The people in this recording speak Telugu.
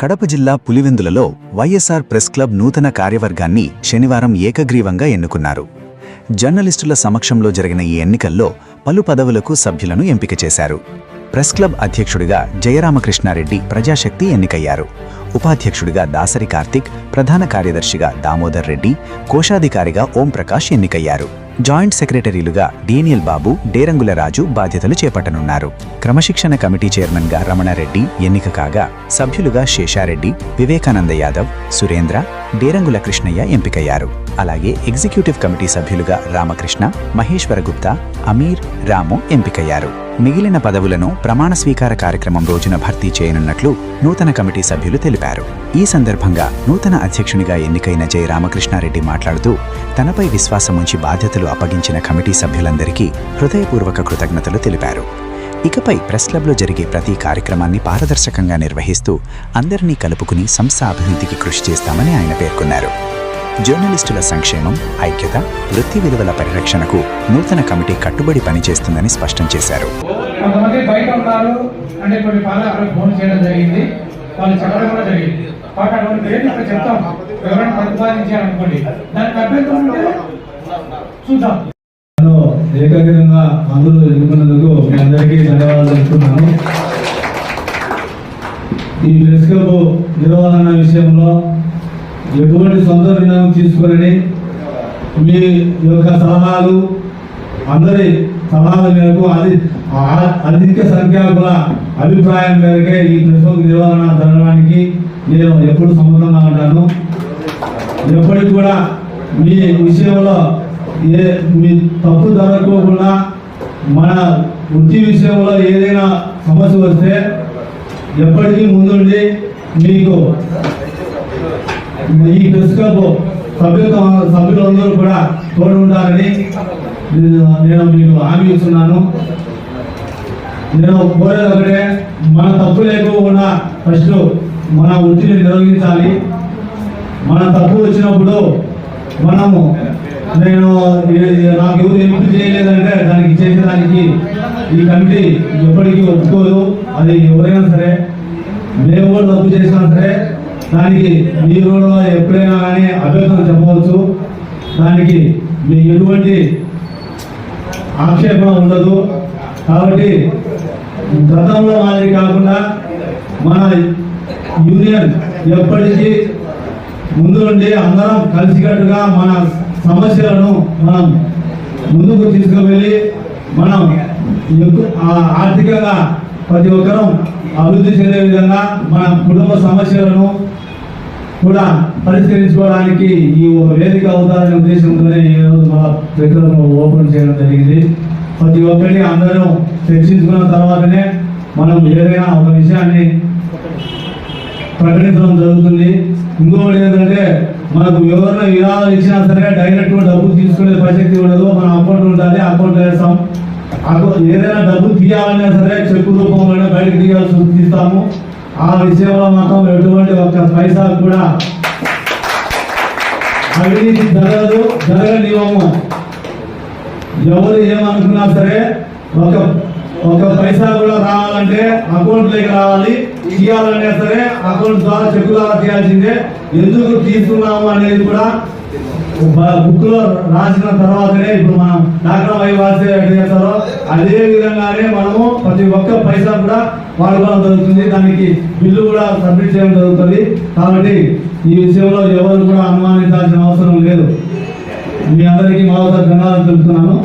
కడప జిల్లా పులివెందులలో వైఎస్ఆర్ ప్రెస్ క్లబ్ నూతన కార్యవర్గాన్ని శనివారం ఏకగ్రీవంగా ఎన్నుకున్నారు. జర్నలిస్టుల సమక్షంలో జరిగిన ఈ ఎన్నికల్లో పలు పదవులకు సభ్యులను ఎంపిక చేశారు. ప్రెస్ క్లబ్ అధ్యక్షుడిగా జయరామకృష్ణారెడ్డి ప్రజాశక్తి ఎన్నికయ్యారు. ఉపాధ్యక్షుడిగా దాసరి కార్తిక్, ప్రధాన కార్యదర్శిగా దామోదర్ రెడ్డి, కోశాధికారిగా ఓం ప్రకాష్ ఎన్నికయ్యారు. జాయింట్ సెక్రటరీలుగా డేనియల్ బాబు, డేరంగుల రాజు బాధ్యతలు చేపట్టనున్నారు. క్రమశిక్షణ కమిటీ చైర్మన్గా రమణారెడ్డి ఎన్నిక కాగా, సభ్యులుగా శేషారెడ్డి, వివేకానంద యాదవ్, సురేంద్ర, డేరంగుల కృష్ణయ్య ఎంపికయ్యారు. అలాగే ఎగ్జిక్యూటివ్ కమిటీ సభ్యులుగా రామకృష్ణ, మహేశ్వర గుప్తా, అమీర్, రాము ఎంపికయ్యారు. మిగిలిన పదవులను ప్రమాణ స్వీకార కార్యక్రమం రోజున భర్తీ చేయనున్నట్లు నూతన కమిటీ సభ్యులు తెలిపారు. ఈ సందర్భంగా నూతన అధ్యక్షునిగా ఎన్నికైన జయరామకృష్ణారెడ్డి మాట్లాడుతూ, తనపై విశ్వాసముంచి బాధ్యతలు అప్పగించిన కమిటీ సభ్యులందరికీ హృదయపూర్వక కృతజ్ఞతలు తెలిపారు. ఇకపై ప్రెస్ క్లబ్లో జరిగే ప్రతి కార్యక్రమాన్ని పారదర్శకంగా నిర్వహిస్తూ అందరినీ కలుపుకుని సంస్థ అభివృద్ధికి కృషి చేస్తామని ఆయన పేర్కొన్నారు. జర్నలిస్టుల సంక్షేమం, ఐక్యత, వృత్తి విలువల పరిరక్షణకు నూతన కమిటీ కట్టుబడి పనిచేస్తుందని స్పష్టం చేశారు. కొంతమంది బయట ఉన్నారు అంటే కొన్ని పాలకులు ఫోన్ చేయడం జరిగింది, వాళ్ళు చెప్పడం కూడా జరిగింది. కాబట్టి అటువంటి పేరు ఇక్కడ చెప్తాం, ఎవరైనా ప్రతిపాదించారనుకోండి, దానికి అభ్యంతరం ఉంటే చూద్దాం. ఏకాగ్రంగా అందరూ ఎన్నుకున్నందుకు మీ అందరికీ ధన్యవాదాలు తెలుపుతున్నాను. ఈ ప్రెస్ క్లబ్ నిర్వహణ విషయంలో ఎటువంటి సొంత నిర్ణయం తీసుకుని మీ యొక్క సలహాలు, అందరి సలహాల మేరకు అధిక సంఖ్యాకుల అభిప్రాయం మేరకే ఈ ప్రెస్ క్లబ్ నిర్వహణ జరగడానికి నేను ఎప్పుడు సమ్మతంగా ఉంటాను. ఎప్పటికి కూడా మీ విషయంలో మీ తప్పు జరగకోకుండా మన వృత్తి విషయంలో ఏదైనా సమస్య వస్తే ఎప్పటికీ ముందుండి మీకు ఈ ప్రెస్ క్లబ్ సభ్యులందరూ కూడా తోడు ఉంటారని నేను మీకు హామీ ఇస్తున్నాను. నేను కోరేది ఒకటే, మన తప్పు లేకుండా ఫస్ట్ మన వృత్తిని నిర్వహించాలి. మన తప్పు వచ్చినప్పుడు మనము నాకు ఎవరు ఎంపిక చేయలేదంటే దానికి చేసేదానికి ఈ కమిటీ ఎప్పటికీ ఒప్పుకోదు. అది ఎవరైనా సరే, మేము కూడా తప్పు చేసినా సరే దానికి మీరు ఎప్పుడైనా కానీ అభ్యర్థన చెప్పవచ్చు. దానికి మీ ఎటువంటి ఆక్షేపణ ఉండదు. కాబట్టి గతంలో మాదిరి కాకుండా మన యూనియన్ ఎప్పటికీ ముందు నుండి అందరం కలిసికట్టుగా మన సమస్యలను మనం ముందుకు తీసుకువెళ్ళి మనం ఆర్థికంగా ప్రతి ఒక్కరూ అభివృద్ధి చెందే విధంగా మన కుటుంబ సమస్యలను కూడా పరిష్కరించుకోవడానికి ఈ ఒక వేదిక అవుతారనే ఉద్దేశంతోనే ఈరోజు మన ప్రజలను ఓపెన్ చేయడం జరిగింది. ప్రతి ఒక్కటి అందరూ చర్చించుకున్న తర్వాతనే మనం ఏదైనా ఒక విషయాన్ని ప్రకటించడం జరుగుతుంది. ఇంకొకటి ఏంటంటే, మనకు ఎవరైనా విరాళాలు ఇచ్చినా సరే డైరెక్ట్ డబ్బులు తీసుకునే ప్రసక్తి ఉండదు. మన అకౌంట్ ఉంటుంది, అకౌంట్ వేస్తాం. ఏదైనా డబ్బులు తీయాలన్నా సరే చెక్కు రూపంలోనే బయటకు తీస్తాము. ఆ విషయంలో మాత్రం ఎటువంటి ఒక్క పైసా కూడా అవినీతి జరగనివ్వము. ఎవరు ఏమనుకున్నా సరే ఒక పైసా కూడా రావాలంటే అకౌంట్లోకి రావాలి. తీయాలనే సరే అకౌంట్ ద్వారా చెక్కు ద్వారా తీయాల్సిందే. ఎందుకు తీసుకున్నాము అనేది కూడా బుక్ లో రాసిన తర్వాతనే ఇప్పుడు మనం డాక్టర్ వైవాసే ఎట్లా చేస్తారో అదే విధంగానే మనము ప్రతి ఒక్క పైసా కూడా వాడుకోవడం జరుగుతుంది. దానికి బిల్లు కూడా సబ్మిట్ చేయడం జరుగుతుంది. కాబట్టి ఈ విషయంలో ఎవరు కూడా అనుమానించాల్సిన అవసరం లేదు. మీ అందరికీ మా ధన్యవాదాలు తెలుపుతున్నాను.